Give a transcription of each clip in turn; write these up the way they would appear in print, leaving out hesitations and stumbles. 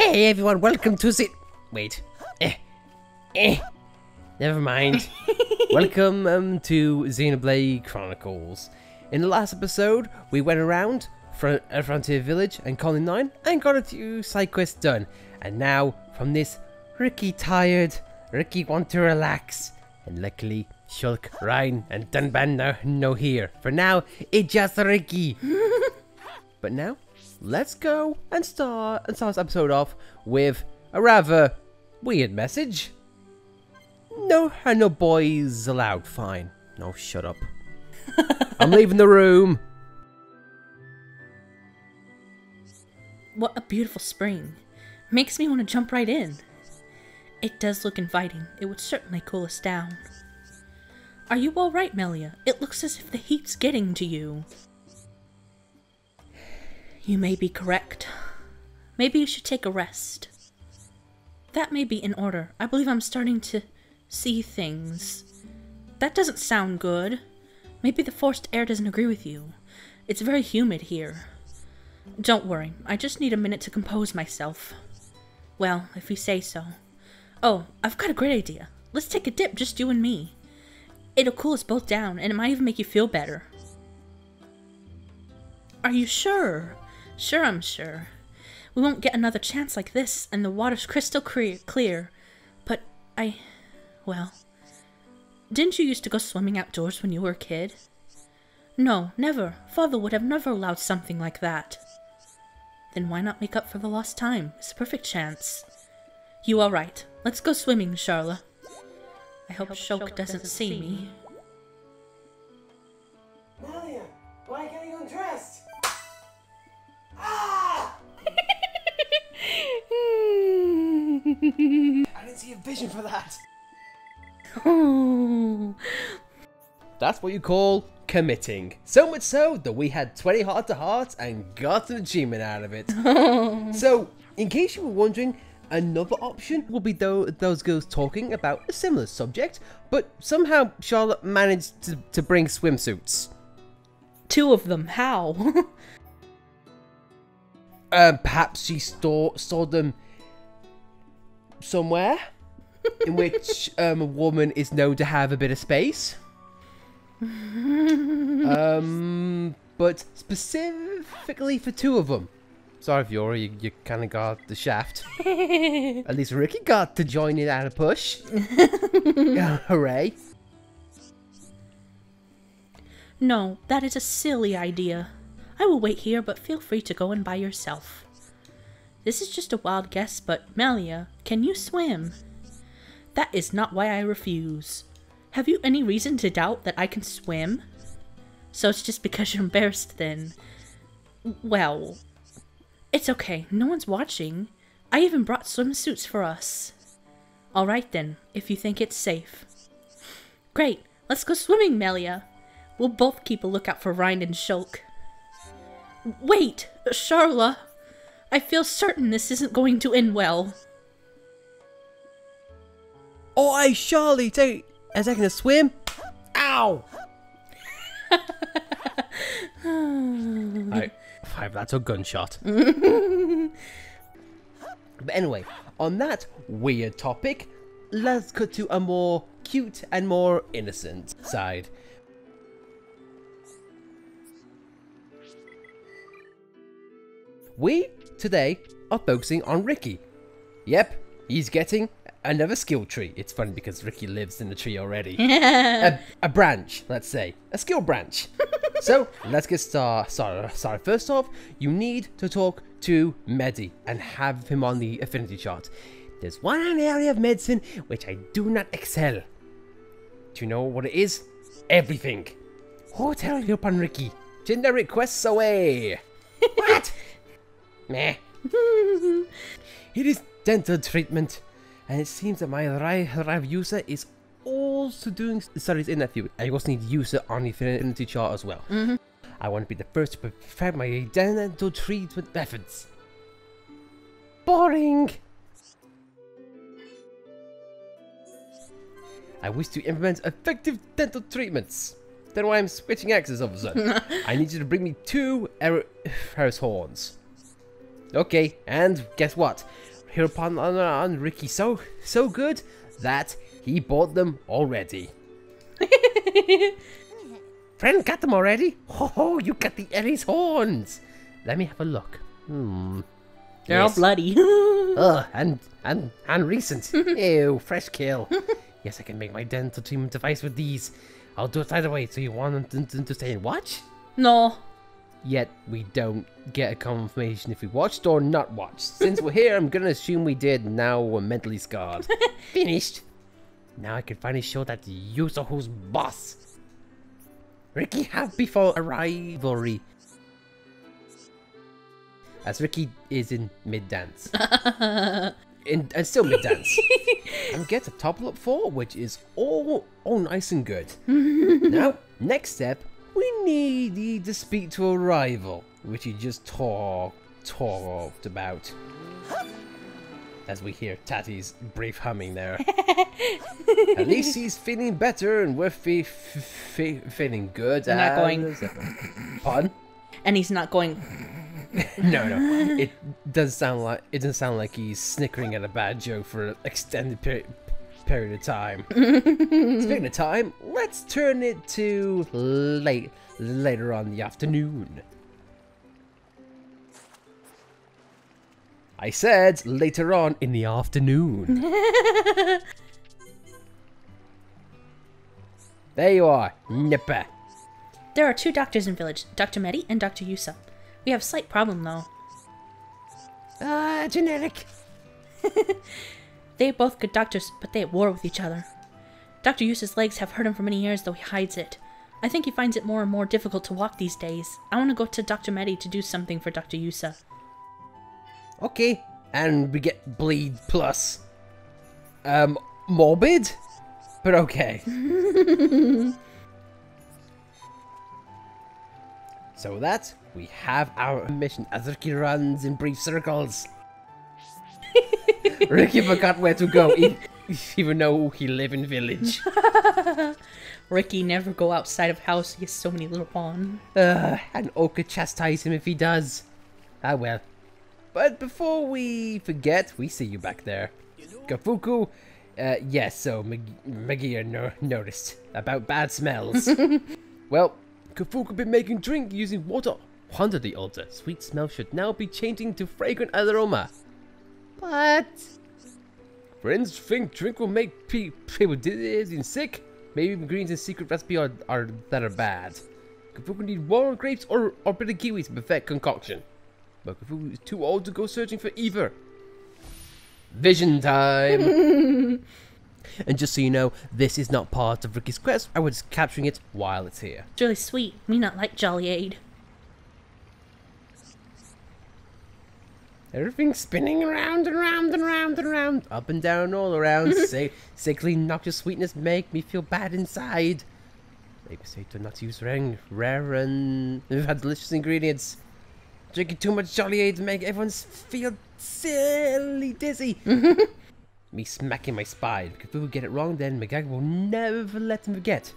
Hey everyone, welcome to Wait. Never mind. Welcome to Xenoblade Chronicles. In the last episode, we went around Frontier Village and Colony 9 and got a few side quests done. And now, from this, Riki tired, Riki want to relax. And luckily, Shulk, Ryan and Dunban are no here. For now, it's just Riki. But now, let's go and start this episode off with a rather weird message. No boys allowed. Fine. No, shut up. I'm leaving the room. What a beautiful spring. Makes me want to jump right in. It does look inviting. It would certainly cool us down. Are you alright, Melia? It looks as if the heat's getting to you. You may be correct. Maybe you should take a rest. That may be in order. I believe I'm starting to see things. That doesn't sound good. Maybe the forced air doesn't agree with you. It's very humid here. Don't worry, I just need a minute to compose myself. Well, if you say so. Oh, I've got a great idea. Let's take a dip, just you and me. It'll cool us both down, and it might even make you feel better. Are you sure? Sure, I'm sure. We won't get another chance like this, and the water's crystal clear. But well, didn't you used to go swimming outdoors when you were a kid? No, never. Father would have never allowed something like that. Then why not make up for the lost time? It's a perfect chance. You are right. Let's go swimming, Charla. I hope Shulk doesn't see me. Melia, why are you getting undressed? Ah! I didn't see a vision for that. Oh. That's what you call committing. So much so that we had 20 heart-to-hearts and got an achievement out of it. So, in case you were wondering, another option will be those girls talking about a similar subject, but somehow Charlotte managed to bring swimsuits. 2 of them, how? Perhaps she saw them somewhere in which a woman is known to have a bit of space. But specifically for 2 of them. Sorry, Fiora, you kind of got the shaft. At least Riki got to join in at a push. Hooray. No, that is a silly idea. I will wait here, but feel free to go in by yourself. This is just a wild guess, but Melia, can you swim? That is not why I refuse. Have you any reason to doubt that I can swim? So it's just because you're embarrassed then. Well, it's okay. No one's watching. I even brought swimsuits for us. Alright then, if you think it's safe. Great. Let's go swimming, Melia. We'll both keep a lookout for Ryan and Shulk. Wait, Charla. I feel certain this isn't going to end well. Oh, hey, Charlie, take a second to swim. Ow! That's a gunshot. But anyway, on that weird topic, let's cut to a more cute and more innocent side. We, today, are focusing on Riki. Yep, he's getting another skill tree. It's funny because Riki lives in the tree already. a branch, let's say. A skill branch. So, let's get started. First off, you need to talk to Medi and have him on the affinity chart. There's one area of medicine which I do not excel. Do you know what it is? Everything. Hotel you upon Riki. Generic quests away. What? Meh. It is dental treatment, and it seems that my Rive user is also doing studies in that field. I also need user on the affinity chart as well. I want to be the first to perfect my dental treatment methods. Boring. I wish to implement effective dental treatments. Then why I'm switching axes all of a sudden. I need you to bring me 2 Ferris horns. Okay, and guess what? hereupon on Riki so good that he bought them already. Friend, got them already? Oh, you got the Ellie's horns. Let me have a look. They're all bloody. Ugh, and recent. Ew, fresh kill. Yes, I can make my dental treatment device with these. I'll do it either way. So you want them to stay and watch? No. Yet we don't get a confirmation if we watched or not watched. Since we're here, I'm gonna assume we did. Now we're mentally scarred. Finished. Now I can finally show that Yusa who's boss. Riki have before a rivalry. As Riki is in mid-dance. And still mid-dance. And gets a top up 4, which is all nice and good. Now, next step, we need to speak to a rival, which he just talked about. As we hear Tati's brief humming there. At least he's feeling better and we're feeling good. Not going. Pardon? And he's not going. No. It doesn't sound like he's snickering at a bad joke for an extended period of time. Speaking of time, let's turn it to later on in the afternoon. I said later on in the afternoon. There you are, Nipper. There are 2 doctors in village, Dr. Medi and Dr. Yusa. We have a slight problem though. Genetic. They are both good doctors, but they at war with each other. Dr. Yusa's legs have hurt him for many years, though he hides it. I think he finds it more and more difficult to walk these days. I want to go to Dr. Medi to do something for Dr. Yusa. Okay, and we get bleed plus. Morbid? But okay. So that, we have our mission as Riki runs in brief circles. Riki forgot where to go, even though he live in village. Riki never go outside of house, he has so many little pawns. And Oka chastise him if he does. Ah well. But before we forget, we see you back there. Kafuku, yes, so Magia noticed about bad smells. Well, Kafuku been making drink using water under the altar. Sweet smell should now be changing to fragrant aroma. But friends think drink will make people dizzy and sick. Maybe ingredients in secret recipe are bad. Kafuku need wild grapes or bitter kiwis to perfect concoction. But Kafuku is too old to go searching for either. Vision time! And just so you know, this is not part of Riki's quest. I was capturing it while it's here. It's really sweet. Me not like Jolly Aid. Everything's spinning around and round and round and round. Up and down all around. Sickly noxious sweetness make me feel bad inside. Maybe say to not use rare and we've had delicious ingredients. Drinking too much Jolly Aid to make everyone feel silly dizzy. Me smacking my spine. If we get it wrong, then Magag will never let him forget.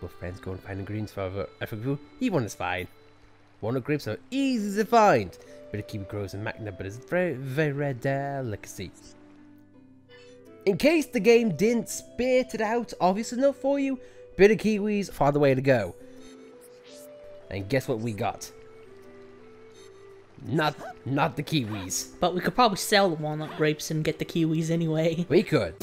Will friends go and find ingredients for Fufu? Even is fine. Walnut grapes are easy to find. Bitter kiwi grows in Magna, but it's very, very rare delicacy. In case the game didn't spit it out obvious enough for you, bitter kiwis are the way to go. And guess what we got? Not the kiwis. But we could probably sell the walnut grapes and get the kiwis anyway. We could.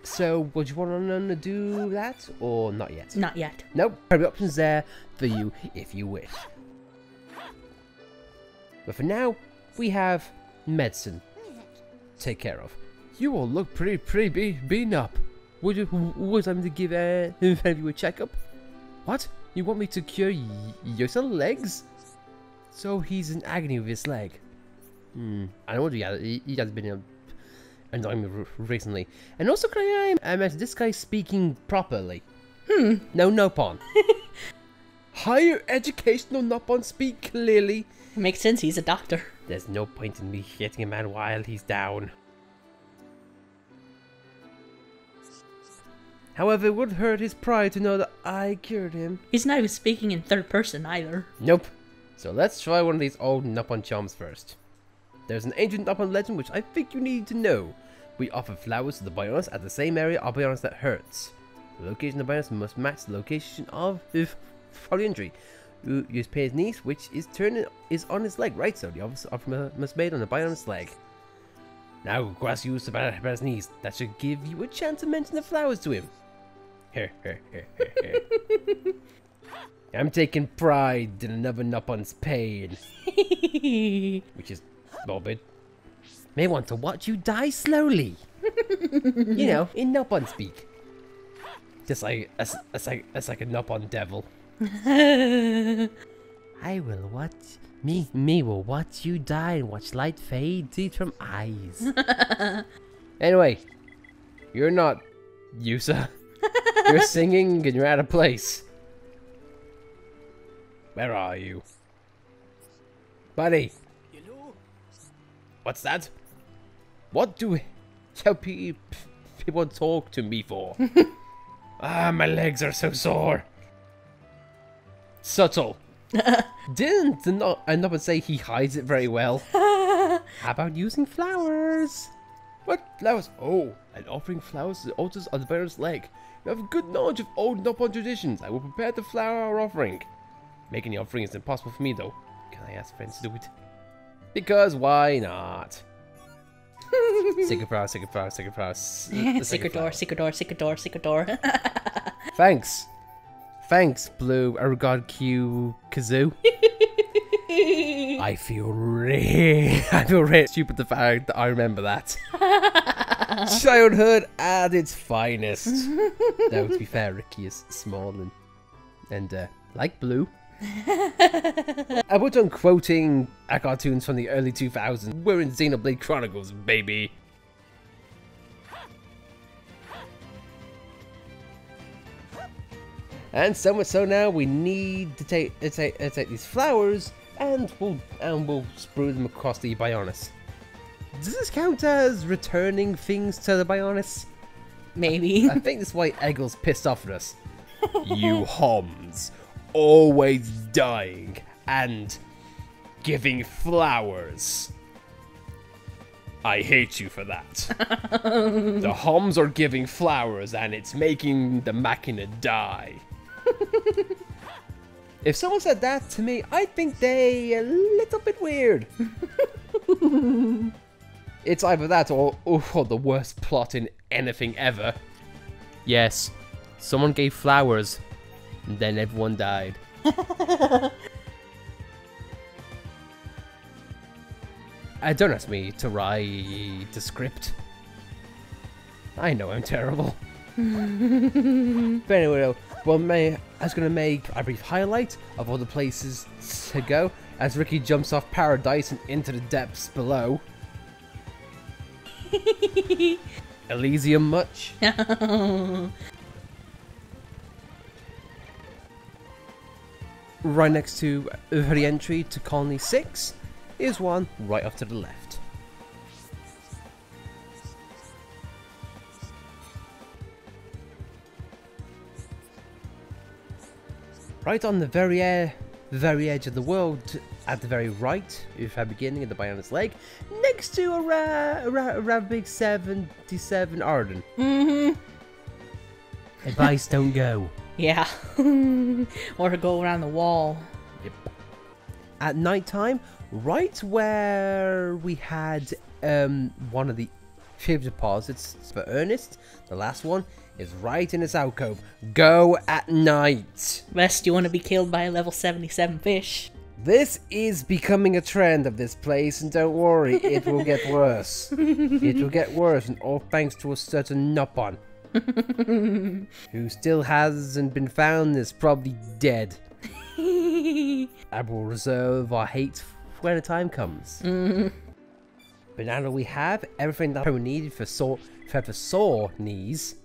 So, would you want to do that, or not yet? Not yet. Nope, there are options there for you if you wish. But for now, we have medicine. Take care of. You all look pretty beaten up. Was I to give you a checkup? What? You want me to cure your son's legs? So he's in agony with his leg. I know he has been annoying me recently. And also, can I imagine this guy speaking properly? No Nopon. Higher educational Nopon speak clearly. It makes sense, he's a doctor. There's no point in me hitting a man while he's down. However, it would hurt his pride to know that I cured him. He's not even speaking in third person either. Nope. So let's try one of these old Nopon charms first. There's an ancient Nopon legend which I think you need to know. We offer flowers to the Bionis at the same area of Bionis that hurts. The location of the Bionis must match the location of the injury. Use Pay's niece, which is on his leg, right? So the offer must be made on the Bionis leg. Now, grass use the Bionis niece. That should give you a chance to mention the flowers to him. Here. I'm taking pride in another Nopon's pain. Which is morbid. May want to watch you die slowly. You know, in Nopon speak. Just like a Nopon devil. I will watch me will watch you die and watch light fade from eyes. Anyway, you're not Yusa. You're singing and you're out of place. Where are you? Buddy. What's that? What do people talk to me for? My legs are so sore. Subtle. Didn't Nopon say he hides it very well? How about using flowers? What flowers? Oh, and offering flowers to the altars on the bearer's leg. You have a good knowledge of old Nopon traditions. I will prepare the flower offering. Making the offering is impossible for me though. Can I ask friends to do it? Because why not? Secret flower. Secret door. Thanks, Blue. I regard Q Kazoo. I feel really stupid the fact that I remember that. Childhood at its finest. Though to be fair, Riki is small and like Blue. I was on quoting cartoons from the early 2000s. We're in Xenoblade Chronicles, baby. And so much so now we need to take these flowers and we'll sprue them across the Bionis. Does this count as returning things to the Bionis? Maybe. I think that's why Eggle's pissed off at us. You homs. Always dying and giving flowers. I hate you for that. The homs are giving flowers and it's making the machina die. If someone said that to me, I think they a little bit weird. It's either that or the worst plot in anything ever. Yes, someone gave flowers and then everyone died. Don't ask me to write the script. I know I'm terrible. But anyway, I was going to make a brief highlight of all the places to go as Riki jumps off paradise and into the depths below. Elysium much? Right next to the entry to Colony 6 is one right off to the left. Right on the very edge of the world, at the very right, if I'm beginning at the Bionis leg, next to a rather big 77 Arden. Advice, don't go. Yeah. Or go around the wall. Yep. At night time, right where we had one of the favorite deposits for Ernest, the last one, is right in its alcove. Go at night. Lest you want to be killed by a level 77 fish. This is becoming a trend of this place, and don't worry, it will get worse. It will get worse, and all thanks to a certain Nopon, who still hasn't been found, is probably dead. I will reserve our hate when the time comes. But now that we have everything that we needed for sore knees,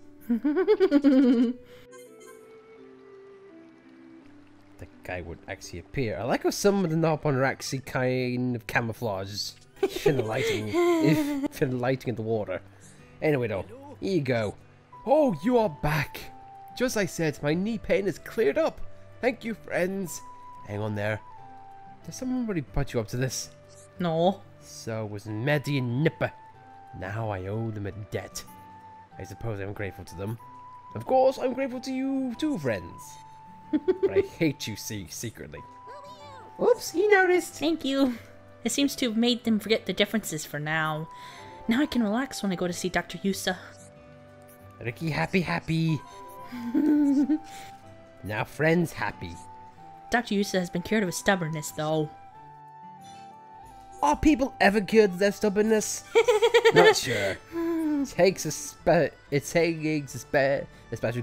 the guy would actually appear. I like how some of the Nopon are actually kind of camouflaged in the lighting, in the lighting of the water. Anyway, though, here you go. Oh, you are back. Just as I said, my knee pain is cleared up. Thank you, friends. Hang on there. Did someone really put you up to this? No. So it was Medi and Nipper. Now I owe them a debt. I suppose I'm grateful to them. Of course, I'm grateful to you too, friends. But I hate you secretly. Oops, he noticed. Thank you. It seems to have made them forget the differences for now. Now I can relax when I go to see Dr. Yusa. Riki happy. Now friends happy. Dr. Yusa has been cured of his stubbornness, though. Are people ever cured of their stubbornness? Not sure. It takes a special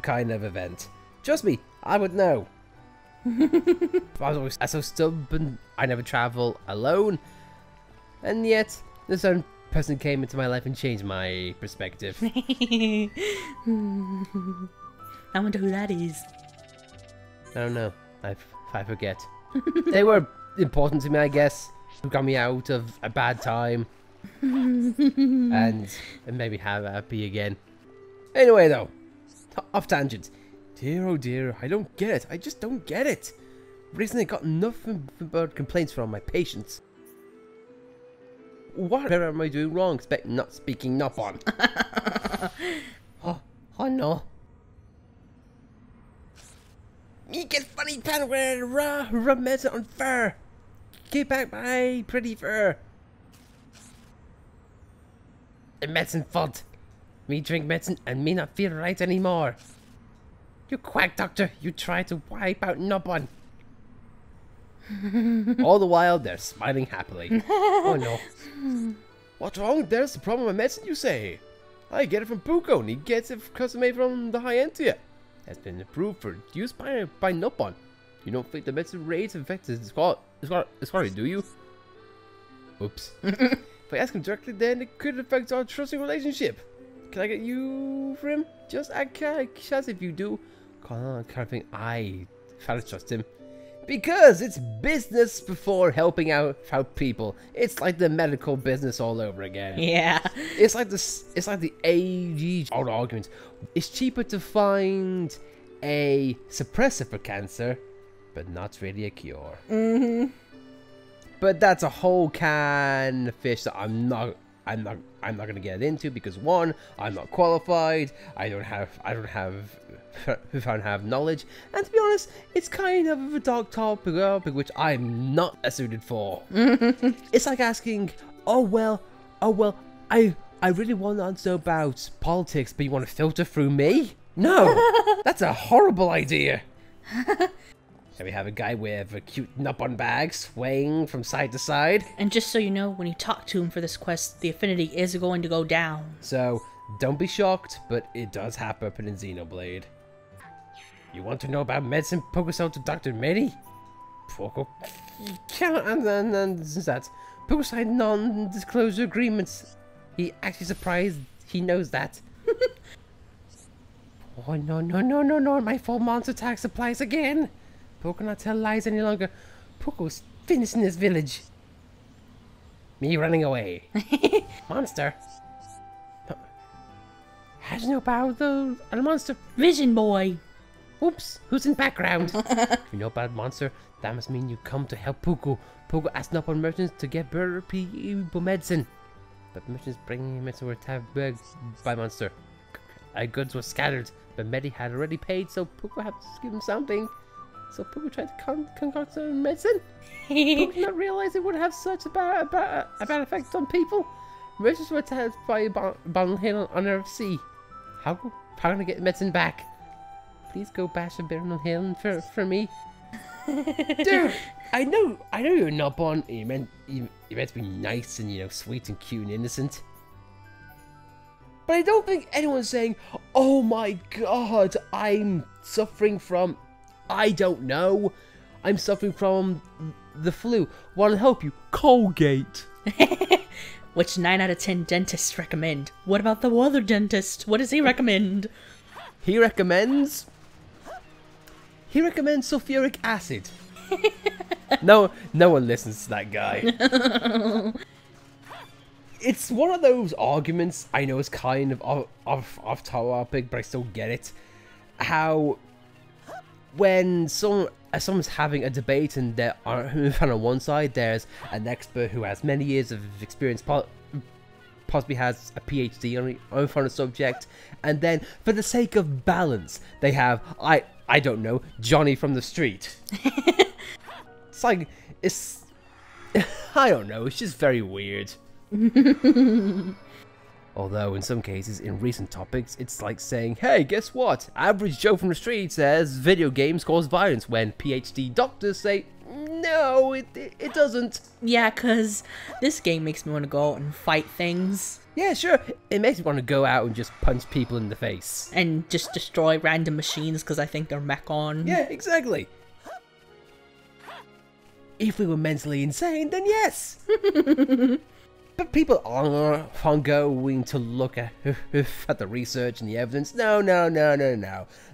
kind of event. Trust me, I would know. If I was always so stubborn, I never travel alone. And yet, this certain person came into my life and changed my perspective. I wonder who that is. I don't know. I forget. They were important to me, I guess. Who got me out of a bad time. and maybe have happy again. Anyway, though. Off tangent. Dear, oh dear, I don't get it. I just don't get it. Recently I got nothing but complaints from my patients. What am I doing wrong? Not speaking Nopon. Oh no. Me get funny pan with rub medicine on fur. Get back my pretty fur. The medicine fault. Me drink medicine and me not feel right anymore. You quack doctor, you try to wipe out Nopon. All the while they're smiling happily. Oh no. What's wrong? There's the problem with medicine, you say? I get it from Puko and he gets it custom made from the high end tier. Has been approved for use by Nopon. You don't think the medicine rates affects his quality, do you? Oops. If I ask him directly, then it could affect our trusting relationship. Can I get you for him? Just act as if you do. Kind of thing I try to trust him. Because it's business before helping out people. It's like the medical business all over again. Yeah. It's like the age old argument. It's cheaper to find a suppressor for cancer, but not really a cure. But that's a whole can of fish that I'm not gonna get into because one, I'm not qualified. I don't have knowledge, and to be honest, it's kind of a dark topic which I'm not suited for. It's like asking, oh well, I really want to know about politics, but you want to filter through me? No, that's a horrible idea. Can we have a guy with a cute Nopon bag swaying from side to side? And just so you know, when you talk to him for this quest, the affinity is going to go down. So, don't be shocked, but it does happen in Xenoblade. You want to know about medicine? Poke out to Dr. Medi? Poco can't understand that. Poco signed non-disclosure agreements. He actually surprised he knows that. Oh no, my full monster tax applies again. Poco cannot tell lies any longer. Poco's finished in this village. Me running away. Monster. How do you know about the monster? Vision boy. Oops, who's in background? If you know about monster, that must mean you come to help Poco. Poco asked Nopon merchants to get better people medicine. But merchants bringing medicine were tagged by monster. Our goods were scattered, but Medi had already paid, so Poco had to give him something. So Poco tried to concoct some medicine. Poco did not realize it would have such a bad effect on people. Merchants were attacked by Bottom Hill on Earth Sea. How can I get medicine back? Please go bash a Bottom Hill for me. Dude, I know you're not born. You meant to be nice and, you know, sweet and cute and innocent. But I don't think anyone's saying, "Oh my God, I'm suffering from, I don't know, I'm suffering from the flu. Want to help you? Colgate." Which 9 out of 10 dentists recommend. What about the other dentist? What does he recommend? He recommends sulfuric acid. No one listens to that guy. It's one of those arguments, I know it's kind of off topic, but I still get it. How when someone's having a debate and they're on one side, there's an expert who has many years of experience, possibly has a PhD on a subject, and then for the sake of balance, they have, I don't know, Johnny from the street. It's like, I don't know, it's just very weird. Although in some cases, in recent topics, it's like saying, "Hey, guess what? Average Joe from the street says video games cause violence," when PhD doctors say, "No, it doesn't." Yeah, cause this game makes me want to go out and fight things. Yeah, sure. It makes me want to go out and just punch people in the face. And just destroy random machines because I think they're mech on. Yeah, exactly. If we were mentally insane, then yes. But people aren't going to look at the research and the evidence. No.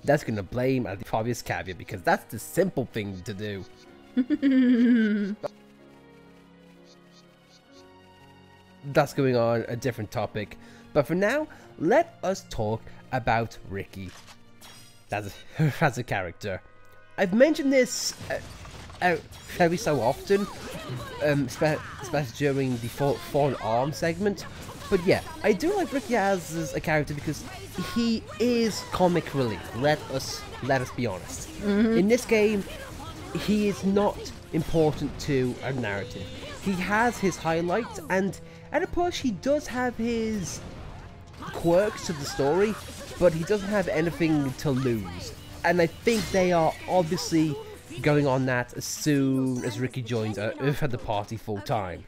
That's going to blame at the obvious caveat, because that's the simple thing to do. That's going on a different topic. But for now, let us talk about Riki as a character. I've mentioned this every so often, especially during the Fallen Arm segment. But yeah, I do like Riki as a character because he is comic relief. Let us be honest. In this game, he is not important to a narrative. He has his highlights, and at a push, he does have his quirks to the story, but he doesn't have anything to lose. And I think they are obviously going on that as soon as Riki joins the party full time.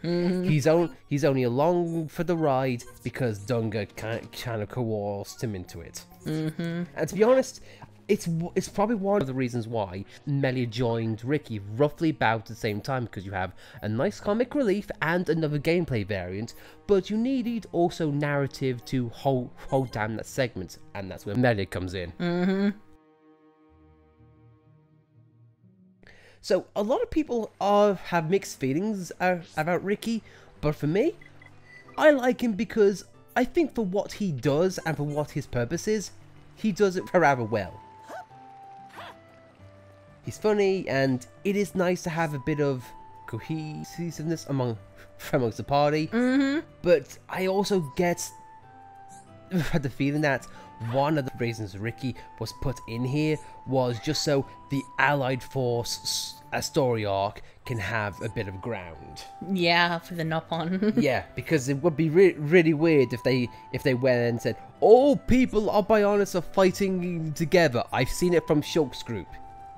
He's only along for the ride because Dunga kind of coerced him into it. And to be honest, it's probably one of the reasons why Melia joined Riki roughly about the same time, because you have a nice comic relief and another gameplay variant, but you needed also narrative to hold down that segment, and that's where Melia comes in. So a lot of people have mixed feelings about Riki, but for me, I like him because I think for what he does and for what his purpose is, he does it rather well. He's funny, and it is nice to have a bit of cohesiveness amongst the party. But I also get the feeling that one of the reasons Riki was put in here was just so the Allied Force story arc can have a bit of ground. Yeah, for the Nopon. Yeah, because it would be really weird if they went and said, "All people of Bionis are fighting together." I've seen it from Shulk's group.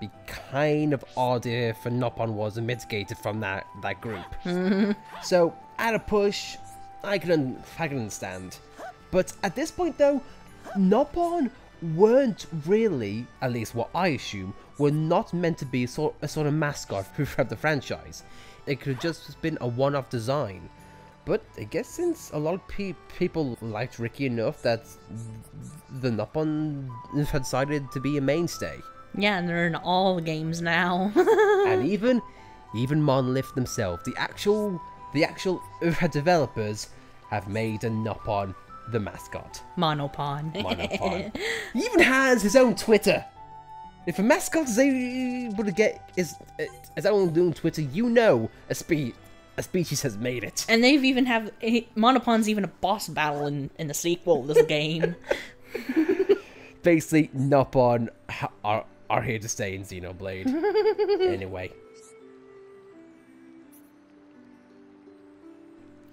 It'd be kind of odd if a Nopon was mitigated from that group. So at a push, I can understand. But at this point though, Nopon weren't really, at least what I assume, were not meant to be a sort of mascot for the franchise. It could have just been a one-off design. But I guess since a lot of people liked Riki enough that the Nopon decided to be a mainstay. Yeah, and they're in all the games now. And even Monolith themselves, the actual developers, have made a Nopon the mascot. Monopon. He even has his own Twitter. If a mascot is able to get his own Twitter, you know a species has made it. And they've even Monopon's even a boss battle in the sequel of this game. Basically, Nopon are here to stay in Xenoblade. Anyway.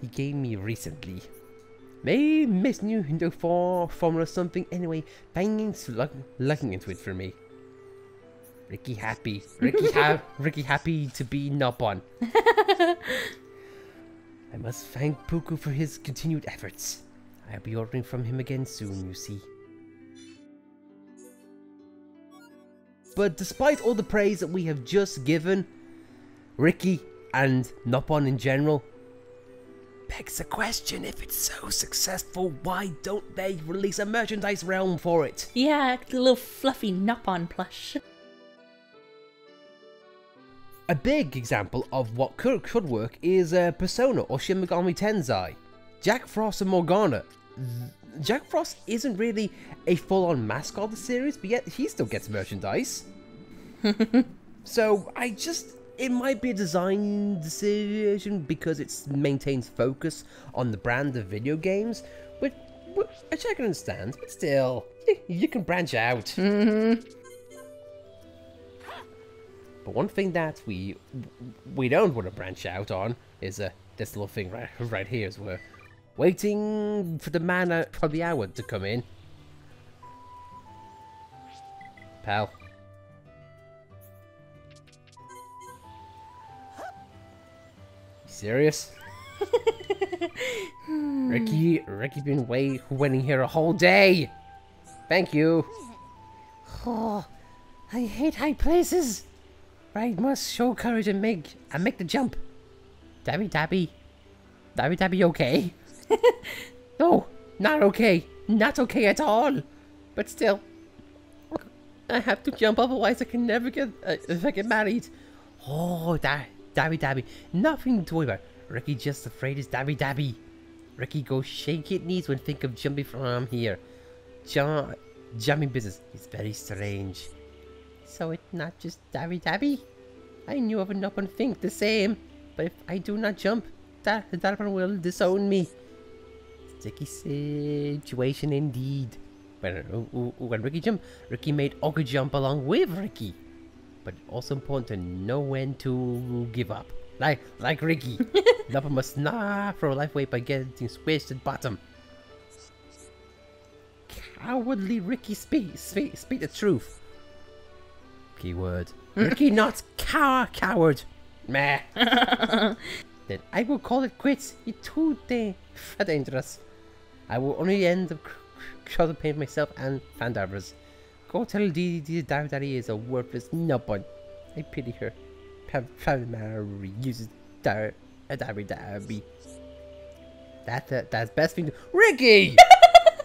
He gave me recently. Maybe Miss New Formula or something. Anyway, thanks for looking into it for me. Riki happy. Riki happy to be Nopon. I must thank Puku for his continued efforts. I'll be ordering from him again soon, you see. But despite all the praise that we have just given Riki and Nopon in general, begs the question, if it's so successful, why don't they release a merchandise realm for it? Yeah, the little fluffy Nopon plush. A big example of what could work is Persona or Shin Megami Tensei. Jack Frost and Morgana. Jack Frost isn't really a full-on mascot of the series, but yet he still gets merchandise. So it might be a design decision because it maintains focus on the brand of video games, which I can understand, but still, you can branch out. But one thing that we don't want to branch out on is this little thing right here, is we're waiting for the man for the hour to come in. Pal. Serious? Riki been waiting here a whole day. Thank you. Oh, I hate high places. I must show courage and make the jump. Dabby, okay? No, not okay. Not okay at all. But still, I have to jump, otherwise I can never get if I get married. Oh, Dabby, nothing to worry about. Riki just afraid is Dabby. Riki goes shake its knees when think of jumping from here. Jumping business is very strange. So it's not just Dabby. I knew of enough and think the same. But if I do not jump, that one will disown me. Sticky situation indeed. When Riki jumped, Riki made Ogre jump along with Riki. But also important to know when to give up. Like Riki. Nopon must not throw life away by getting squished at bottom. Cowardly Riki speak the truth. Keyword. Riki not coward. Meh. Then I will call it quits. You're too dangerous. I will only end up causing pain myself and fan others. Go tell Didi that he is a worthless Nopon. I pity her. Primary uses Dabby. That's best thing to Riki!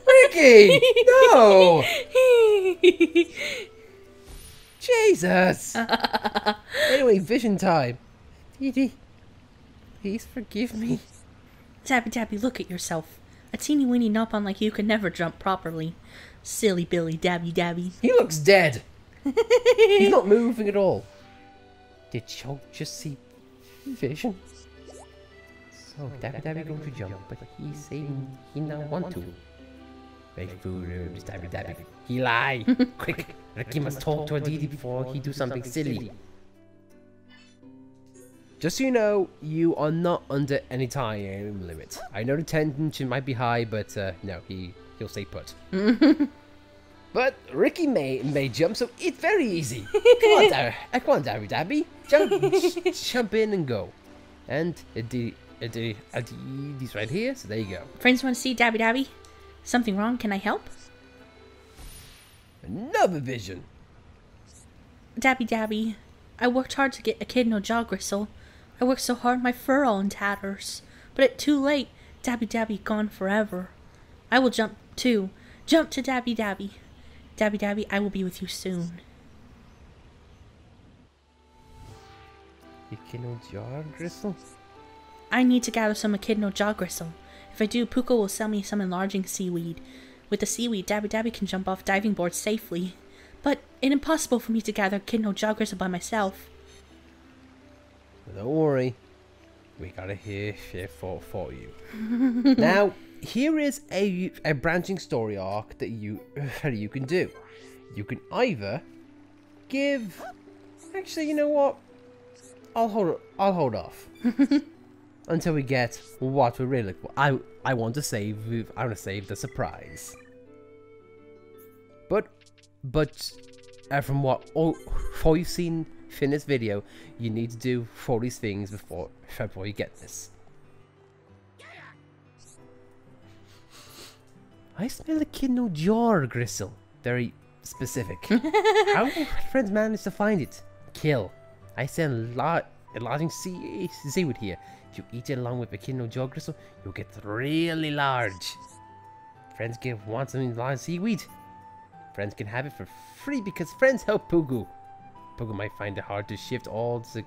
Riki! No! Jesus! Anyway, vision time. Didi, please forgive me. Dabby, look at yourself. A teeny weeny Nopon like you could never jump properly. Silly Billy Dabby. He looks dead. He's not moving at all. Did you just see vision? So Dabby going to jump, but he's saying he don't want to. Very foolish, Dabby. He lie. Quick, Riki must talk to Didi before he do something silly. Just so you know, you are not under any time limit. I know the tension might be high, but no, he'll stay put. But Riki may jump, so it's very easy. Come on, Dabby. Jump in and go. And Didi's right here, so there you go. Friends want to see Dabby? Something wrong? Can I help? Another vision. Dabby, I worked hard to get Echidna jaw gristle. I worked so hard my fur all in tatters. But it's too late. Dabby gone forever. I will jump too. Jump to Dabby. Dabby, I will be with you soon. Echidna jaw gristle? I need to gather some Echidna jaw gristle. If I do, Puko will sell me some enlarging seaweed. With the seaweed, Dabby can jump off diving boards safely. But it's impossible for me to gather Echidna jaw gristle by myself. Don't worry. We got it here for you. Now, here is a branching story arc that you can do. You can either give... Actually, you know what? I'll hold off. Until we get what we really look for. I want to save the surprise. But from what all you've seen in this video, you need to do 4 these things before you get this. I smell a kidno jar gristle. Very specific. How do friends manage to find it? Kill. I sell enlarging seaweed here. If you eat it along with the kidno jar gristle, you'll get really large. Friends want some enlarging seaweed. Friends can have it for free because friends help Pugu. Pugu might find it hard to shift all the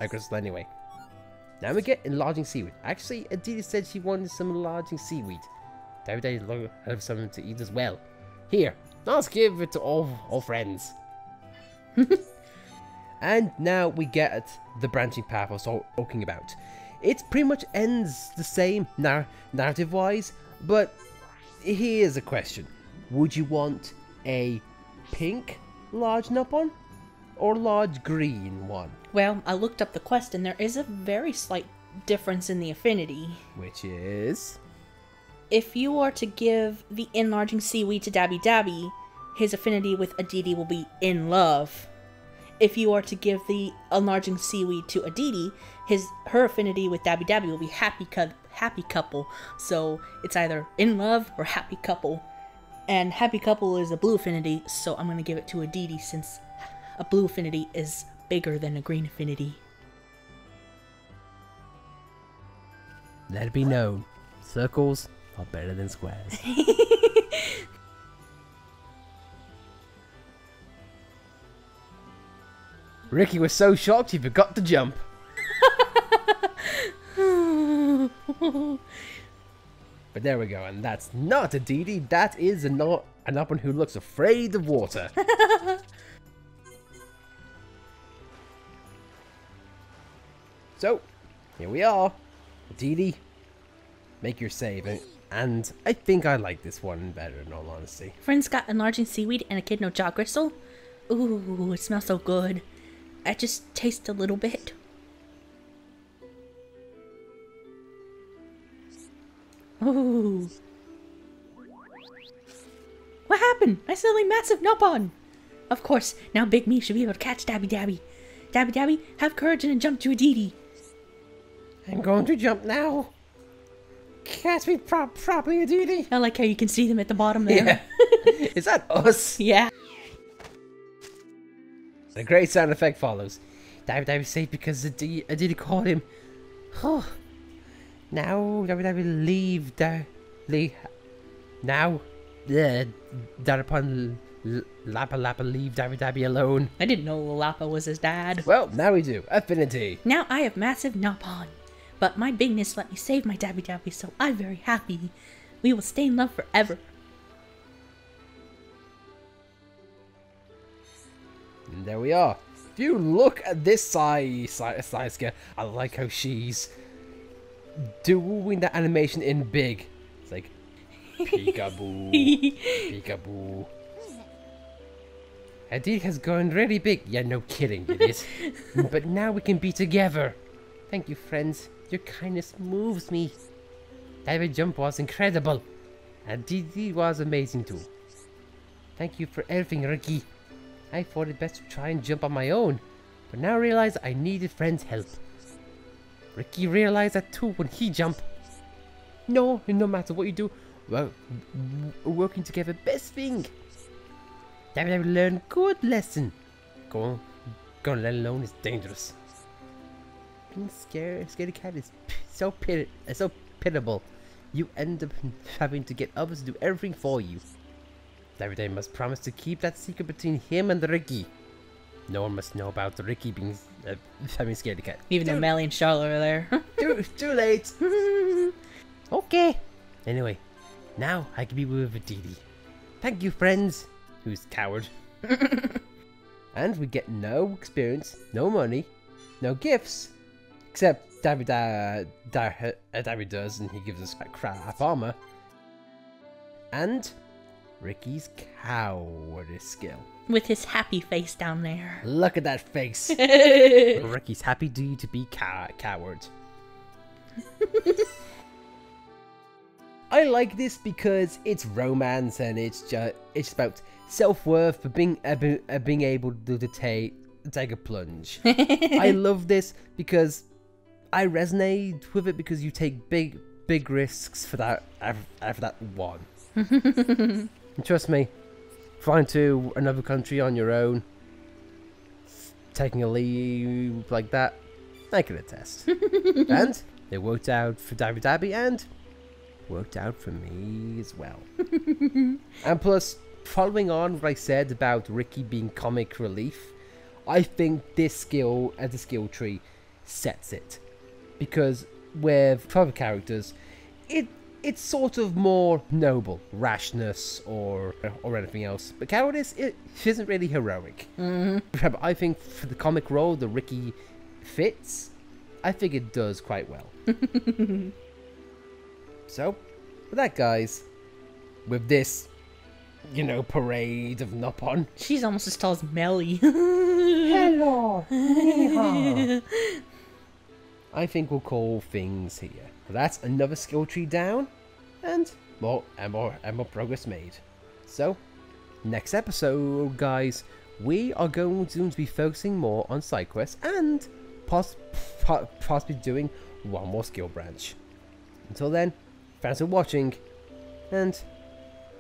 crystal anyway. Now we get enlarging seaweed. Actually, Aditi said she wanted some enlarging seaweed. David have something to eat as well. Here, let's give it to all friends. And now we get the branching path I was talking about. It pretty much ends the same narrative-wise, but here's a question. Would you want a pink large Nupon or large green one? Well, I looked up the quest and there is a very slight difference in the affinity. Which is? If you are to give the enlarging seaweed to Dabby Dabby, his affinity with Aditi will be in love. If you are to give the enlarging seaweed to Aditi, her affinity with Dabby Dabby will be happy couple. So it's either in love or happy couple. And happy couple is a blue affinity, so I'm going to give it to Aditi since a blue affinity is bigger than a green affinity. Let it be known, circles are better than squares. Riki was so shocked he forgot to jump. But there we go, and that's not Aditi, that is an Nupon who looks afraid of water. So, here we are. Aditi, make your save, and I think I like this one better in all honesty. Friends got enlarging seaweed and a kidno jaw gristle. Ooh, it smells so good. I just taste a little bit. Ooh. What happened? I smell a massive Nupon. Of course, now Big Me should be able to catch Dabby Dabby. Dabby Dabby, have courage and jump to Aditi. I'm going to jump now. Catch me properly, Aditi. I like how you can see them at the bottom there. Yeah. Is that us? Yeah. A great sound effect follows. Dabby Dabby safe because Aditi called him. Oh. Now Dabby Dabby leave now. Thereupon Lappa Lappa leave Dabby Dabby alone. I didn't know Lappa was his dad. Well, now we do. Affinity. Now I have massive Nupon. But my bigness let me save my Dabby Dabby, so I'm very happy. We will stay in love forever. And there we are. If you look at this size scale, I like how she's doing the animation in big. It's like peekaboo, peekaboo. Aditi has gone really big. Yeah, no kidding, it is. But now we can be together. Thank you, friends. Your kindness moves me. That jump was incredible. Aditi was amazing too. Thank you for everything, Riki. I thought it best to try and jump on my own, but now I realize I needed friends' help. Riki realized that too when he jumped. No matter what you do, well, working together, best thing. That I learned good lesson. Going let alone is dangerous. Being scaredy cat is so pitiable. You end up having to get others to do everything for you. Every day must promise to keep that secret between him and Riki. No one must know about Riki being having scaredy cat. Even though Melly and Charlotte are there. Too late. Okay. Anyway, now I can be with Aditi. Thank you, friends. Who's coward? And we get no experience, no money, no gifts, except Dabby does, and he gives us crap armor. And Riki's cowardice skill. With his happy face down there. Look at that face. Riki's happy to be coward. I like this because it's romance and it's about self-worth for being able to take a plunge. I love this because I resonate with it because you take big risks for that one. And trust me, flying to another country on your own, taking a leave like that, I can attest. And it worked out for David Abbey and worked out for me as well. And plus, following on what I said about Riki being comic relief, I think this skill as a skill tree sets it. Because with other characters, it's sort of more noble, rashness or anything else. But Cowardice, it isn't really heroic. But I think for the comic role that Riki fits, I think it does quite well. So, with that, guys, with this, parade of Nopon. She's almost as tall as Melly. Hello. I think we'll call things here. That's another skill tree down, and more progress made. So, next episode, guys, we are going to be focusing more on side quests and possibly doing one more skill branch. Until then, thanks for watching, and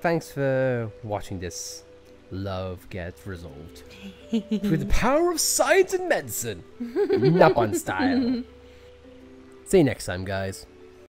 thanks for watching this love get resolved through the power of science and medicine, Nopon style. See you next time, guys.